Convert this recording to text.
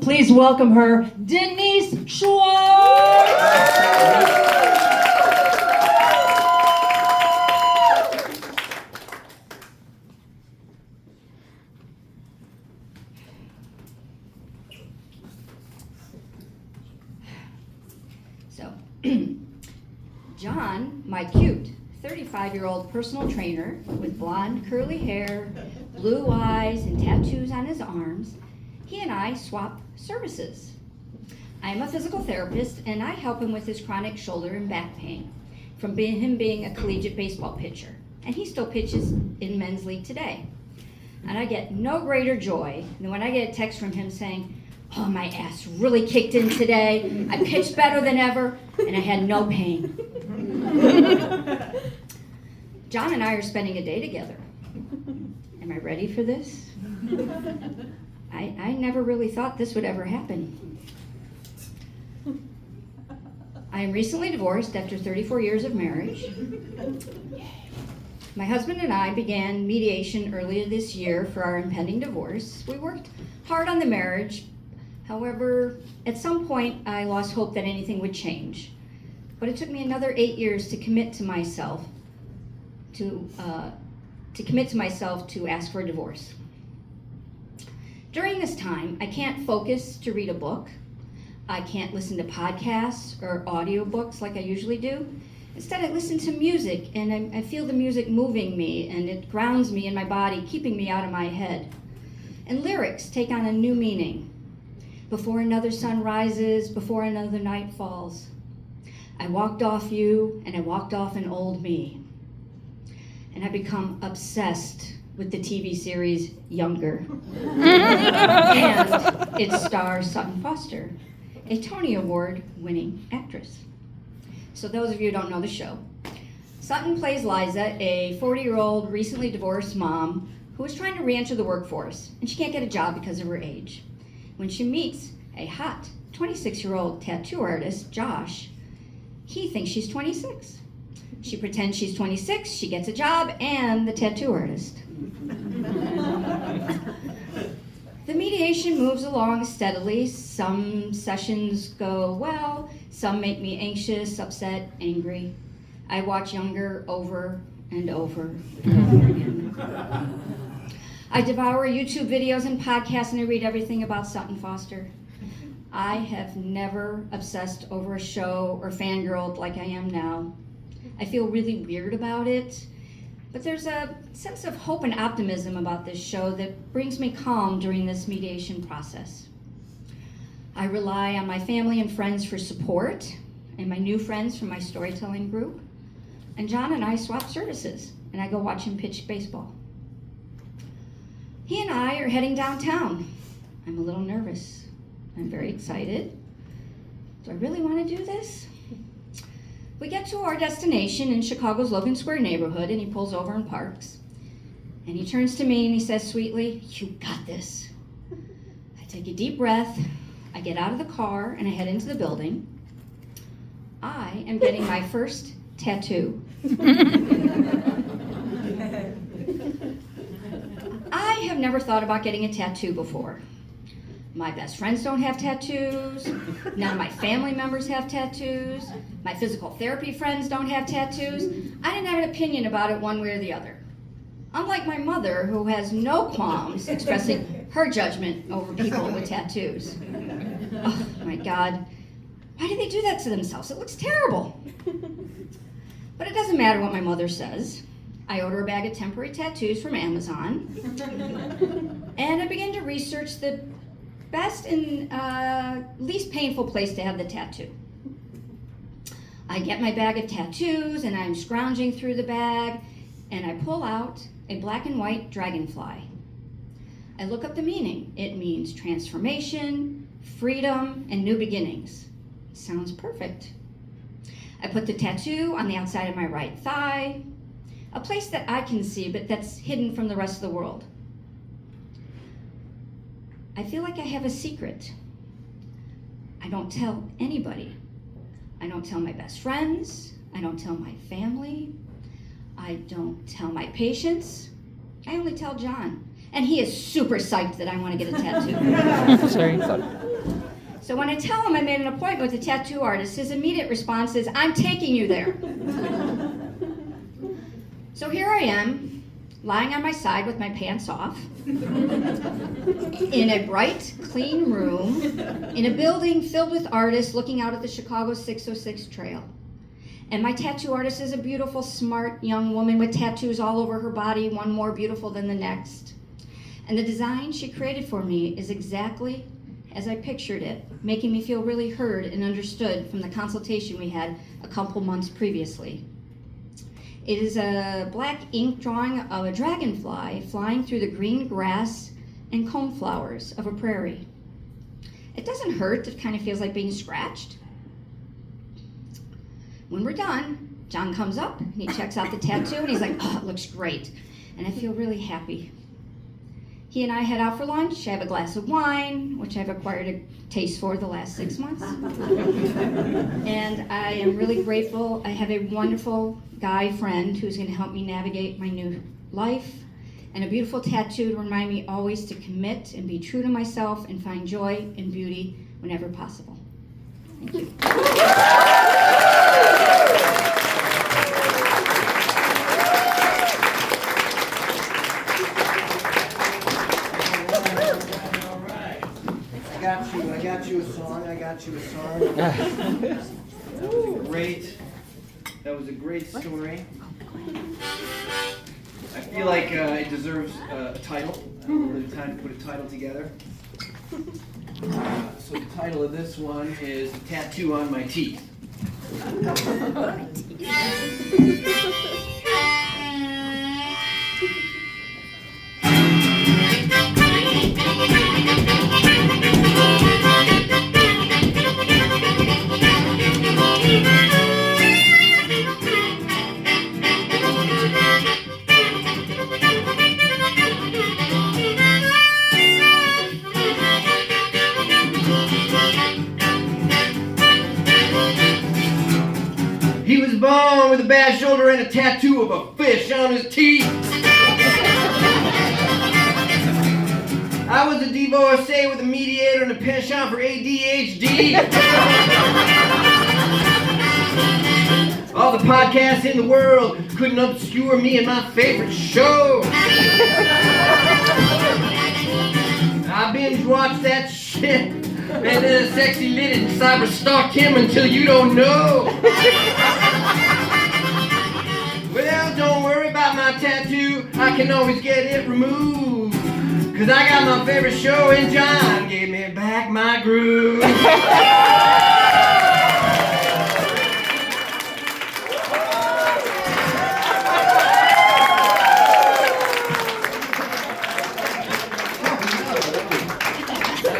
Please welcome her, Denise Schwartz. So, John, my cute 35-year-old personal trainer with blonde curly hair, blue eyes, and tattoos on his arms, he and I swap services. I am a physical therapist, and I help him with his chronic shoulder and back pain from him being a collegiate baseball pitcher, and he still pitches in men's league today. And I get no greater joy than when I get a text from him saying, "Oh, my ass really kicked in today. I pitched better than ever, and I had no pain." John and I are spending a day together. Am I ready for this? I never really thought this would ever happen. I am recently divorced after 34 years of marriage. My husband and I began mediation earlier this year for our impending divorce. We worked hard on the marriage. However, at some point, I lost hope that anything would change. But it took me another 8 years to commit to myself to ask for a divorce. During this time, I can't focus to read a book. I can't listen to podcasts or audiobooks like I usually do. Instead, I listen to music, and I feel the music moving me, and it grounds me in my body, keeping me out of my head. And lyrics take on a new meaning. Before another sun rises, before another night falls, I walked off you, and I walked off an old me. And I become obsessed with the TV series Younger. And it stars Sutton Foster, a Tony Award-winning actress. So those of you who don't know the show, Sutton plays Liza, a 40-year-old recently divorced mom who is trying to re-enter the workforce, and she can't get a job because of her age. When she meets a hot 26-year-old tattoo artist, Josh, he thinks she's 26. She pretends she's 26, she gets a job, and the tattoo artist. The mediation moves along steadily. Some sessions go well, some make me anxious, upset, angry. I watch Younger over and over and over again. I devour YouTube videos and podcasts, and I read everything about Sutton Foster. I have never obsessed over a show or fangirled like I am now. I feel really weird about it, but there's a sense of hope and optimism about this show that brings me calm during this mediation process. I rely on my family and friends for support, and my new friends from my storytelling group. And John and I swap services, and I go watch him pitch baseball. He and I are heading downtown. I'm a little nervous. I'm very excited. Do I really want to do this? We get to our destination in Chicago's Logan Square neighborhood, and he pulls over and parks. And he turns to me and he says sweetly, "You got this." I take a deep breath, I get out of the car, and I head into the building. I am getting my first tattoo. I have never thought about getting a tattoo before. My best friends don't have tattoos. None of my family members have tattoos. My physical therapy friends don't have tattoos. I didn't have an opinion about it one way or the other. Unlike my mother, who has no qualms expressing her judgment over people with tattoos. Oh my God, why do they do that to themselves? It looks terrible. But it doesn't matter what my mother says. I order a bag of temporary tattoos from Amazon, and I begin to research the best and least painful place to have the tattoo. I get my bag of tattoos, and I'm scrounging through the bag, and I pull out a black and white dragonfly. I look up the meaning. It means transformation, freedom, and new beginnings. Sounds perfect. I put the tattoo on the outside of my right thigh, a place that I can see, but that's hidden from the rest of the world. I feel like I have a secret. I don't tell anybody. I don't tell my best friends. I don't tell my family. I don't tell my patients. I only tell John. And he is super psyched that I want to get a tattoo. Sorry. So when I tell him I made an appointment with a tattoo artist, his immediate response is, I'm taking you there. So here I am, lying on my side with my pants off, in a bright, clean room, in a building filled with artists looking out at the Chicago 606 Trail. And my tattoo artist is a beautiful, smart young woman with tattoos all over her body, one more beautiful than the next. And the design she created for me is exactly as I pictured it, making me feel really heard and understood from the consultation we had a couple months previously. It is a black ink drawing of a dragonfly flying through the green grass and comb flowers of a prairie. It doesn't hurt, it kind of feels like being scratched. When we're done, John comes up and he checks out the tattoo and he's like, oh, it looks great. And I feel really happy. He and I head out for lunch. I have a glass of wine, which I've acquired a taste for the last 6 months. And I am really grateful. I have a wonderful guy friend who's going to help me navigate my new life, and a beautiful tattoo to remind me always to commit and be true to myself and find joy and beauty whenever possible. Thank you. I got you a song. That was a great story. I feel like it deserves a title. It's time to put a title together. So the title of this one is Tattoo on My Teeth. He was born with a bad shoulder and a tattoo of a fish on his teeth. I was a divorcee with a mediator and a penchant for ADHD. All the podcasts in the world couldn't obscure me and my favorite show. I binge watched that shit. And then a sexy lady cyber stalked him until you don't know. Well, don't worry about my tattoo, I can always get it removed. Cause I got my favorite show and John gave me back my groove.